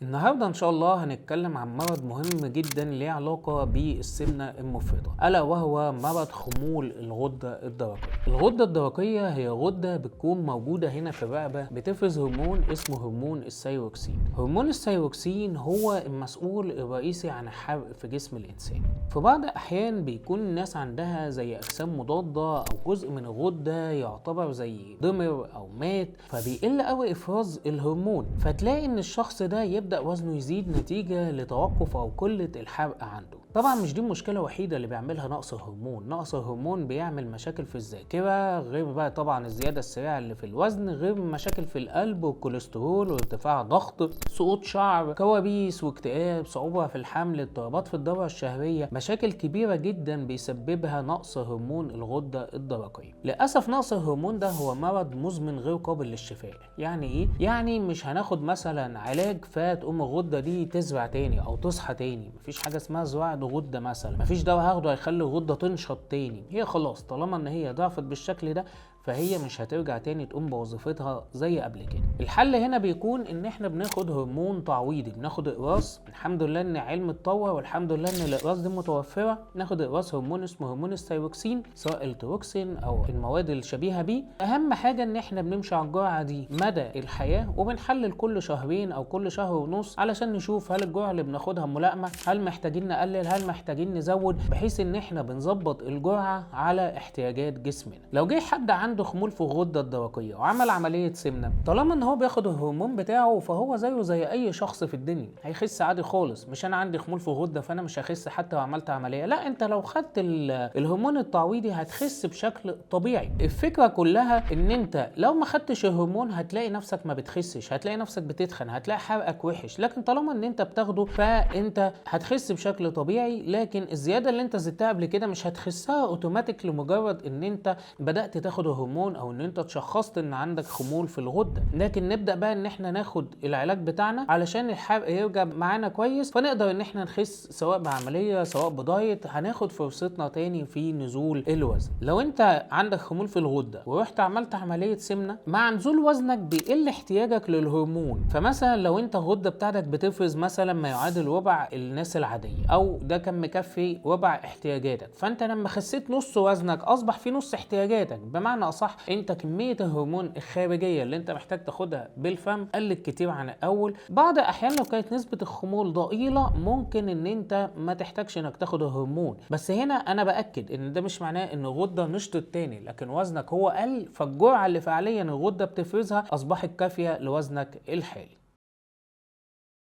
النهارده ان شاء الله هنتكلم عن مرض مهم جدا ليه علاقه بالسمنه المفرطه، الا وهو مرض خمول الغده الدرقيه. الغده الدرقيه هي غده بتكون موجوده هنا في الرقبه، بتفرز هرمون اسمه هرمون الثيروكسين. هرمون الثيروكسين هو المسؤول الرئيسي عن الحرق في جسم الانسان. في بعض الاحيان بيكون الناس عندها زي اجسام مضاده او جزء من الغده يعتبر زي ضمر او مات، فبيقل قوي افراز الهرمون، فتلاقي ان الشخص ده يبدأ وزنه يزيد نتيجة لتوقف أو قلة الحرق عنده. طبعا مش دي المشكلة الوحيدة اللي بيعملها نقص الهرمون. نقص الهرمون بيعمل مشاكل في الذاكرة، غير بقى طبعا الزيادة السريعة اللي في الوزن، غير مشاكل في القلب والكوليسترول وارتفاع ضغط، سقوط شعر، كوابيس واكتئاب، صعوبة في الحمل، اضطرابات في الدورة الشهرية. مشاكل كبيرة جدا بيسببها نقص هرمون الغدة الدرقية. للأسف نقص الهرمون ده هو مرض مزمن غير قابل للشفاء. يعني ايه؟ يعني مش هناخد مثلا علاج فتقوم الغدة دي تزرع تاني او تصحى تاني. مفيش حاجة اسمها زراعة غدة مثلا، مفيش دواء هاخده هيخلي الغدة تنشط تاني. هي خلاص طالما ان هي ضعفت بالشكل ده فهي مش هترجع تاني تقوم بوظيفتها زي قبل كده. الحل هنا بيكون ان احنا بناخد هرمون تعويضي، بناخد اقراص. الحمد لله ان علم اتطور، والحمد لله ان الاقراص دي متوفره. ناخد اقراص هرمون اسمه هرمون الثيروكسين، سواء التروكسين او المواد الشبيهه بيه. اهم حاجه ان احنا بنمشي على الجرعه دي مدى الحياه، وبنحلل كل شهرين او كل شهر ونص علشان نشوف هل الجرعه اللي بناخدها ملائمه، هل محتاجين نقلل، هل محتاجين نزود، بحيث ان احنا بنظبط الجرعه على احتياجات جسمنا. لو جه حد عنده خمول في الغده الدرقيه وعمل عمليه سمنه، طالما ان هو بياخد الهرمون بتاعه فهو زيه زي اي شخص في الدنيا، هيخس عادي خالص. مش انا عندي خمول في الغده فانا مش هخس حتى لو عملت عمليه، لا، انت لو خدت الهرمون التعويضي هتخس بشكل طبيعي. الفكره كلها ان انت لو ما خدتش الهرمون هتلاقي نفسك ما بتخسش، هتلاقي نفسك بتتخن، هتلاقي حرقك وحش. لكن طالما ان انت بتاخده فانت هتخس بشكل طبيعي. لكن الزياده اللي انت زدتها قبل كده مش هتخسها اوتوماتيك لمجرد ان انت بدات تاخد الهرمون او ان انت اتشخصت ان عندك خمول في الغده. لكن نبدا بقى ان احنا ناخد العلاج بتاعنا علشان الحرق يرجع معانا كويس، فنقدر ان احنا نخس سواء بعمليه سواء بدايت. هناخد فرصتنا تاني في نزول الوزن. لو انت عندك خمول في الغده ورحت عملت عمليه سمنه، مع نزول وزنك بيقل احتياجك للهرمون. فمثلا لو انت الغده بتاعتك بتفرز مثلا ما يعادل ربع الناس العاديه، او ده كان مكفي ربع احتياجاتك، فانت لما خسيت نص وزنك اصبح في نص احتياجاتك. بمعنى اصح انت كميه الهرمون الخارجيه اللي انت محتاج تاخدها بالفم قلت كتير عن الاول. بعض الاحيان لو كانت نسبه الخمول ضئيله ممكن ان انت ما تحتاجش انك تاخد الهرمون. بس هنا انا باكد ان ده مش معناه ان الغده نشطت تاني، لكن وزنك هو قل، فالجرعه اللي فعليا الغده بتفرزها اصبحت كافيه لوزنك الحالي.